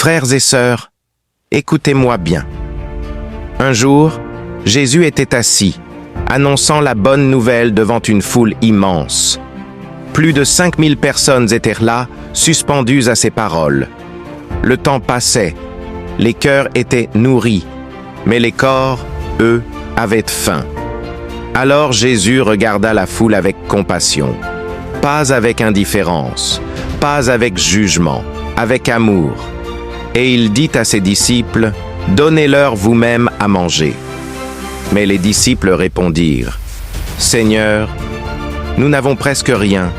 Frères et sœurs, écoutez-moi bien. Un jour, Jésus était assis, annonçant la bonne nouvelle devant une foule immense. Plus de 5000 personnes étaient là, suspendues à ses paroles. Le temps passait, les cœurs étaient nourris, mais les corps, eux, avaient faim. Alors Jésus regarda la foule avec compassion, pas avec indifférence, pas avec jugement, avec amour. Et il dit à ses disciples, « Donnez-leur vous-même à manger. » Mais les disciples répondirent, « Seigneur, nous n'avons presque rien,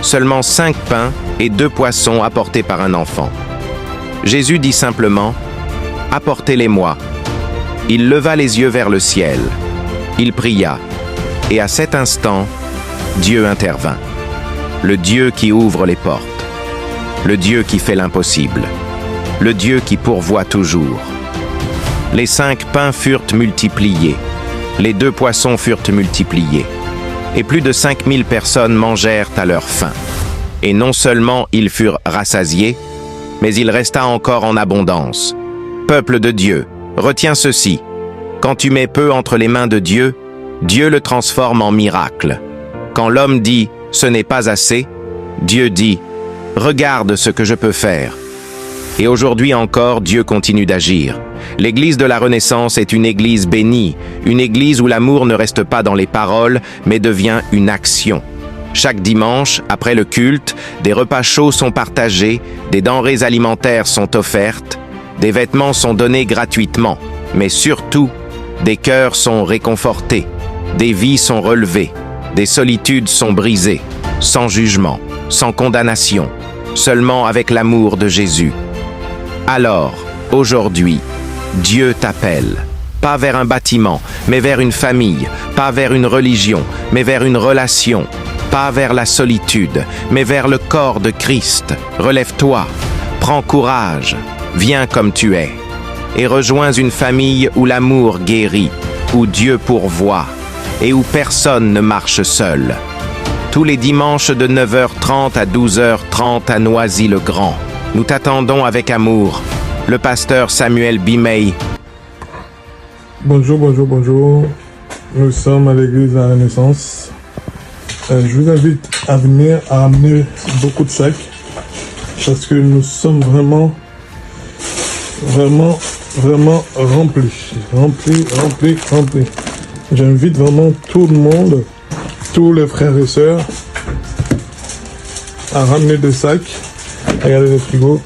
seulement 5 pains et 2 poissons apportés par un enfant. » Jésus dit simplement, « Apportez-les-moi. » Il leva les yeux vers le ciel. Il pria, et à cet instant, Dieu intervint. Le Dieu qui ouvre les portes, le Dieu qui fait l'impossible, le Dieu qui pourvoit toujours. Les 5 pains furent multipliés, les 2 poissons furent multipliés, et plus de 5000 personnes mangèrent à leur faim. Et non seulement ils furent rassasiés, mais il resta encore en abondance. Peuple de Dieu, retiens ceci. Quand tu mets peu entre les mains de Dieu, Dieu le transforme en miracle. Quand l'homme dit « ce n'est pas assez », Dieu dit « regarde ce que je peux faire ». Et aujourd'hui encore, Dieu continue d'agir. L'Église de la Renaissance est une Église bénie, une Église où l'amour ne reste pas dans les paroles, mais devient une action. Chaque dimanche, après le culte, des repas chauds sont partagés, des denrées alimentaires sont offertes, des vêtements sont donnés gratuitement, mais surtout, des cœurs sont réconfortés, des vies sont relevées, des solitudes sont brisées, sans jugement, sans condamnation, seulement avec l'amour de Jésus. Alors, aujourd'hui, Dieu t'appelle, pas vers un bâtiment, mais vers une famille, pas vers une religion, mais vers une relation, pas vers la solitude, mais vers le corps de Christ. Relève-toi, prends courage, viens comme tu es, et rejoins une famille où l'amour guérit, où Dieu pourvoit, et où personne ne marche seul. Tous les dimanches de 9h30 à 12h30 à Noisy-le-Grand. Nous t'attendons avec amour. Le pasteur Samuel Bimei. Bonjour, bonjour, bonjour. Nous sommes à l'église de la Renaissance. Je vous invite à venir à amener beaucoup de sacs parce que nous sommes vraiment remplis. J'invite vraiment tout le monde, tous les frères et sœurs à ramener des sacs. Regardez le frigo.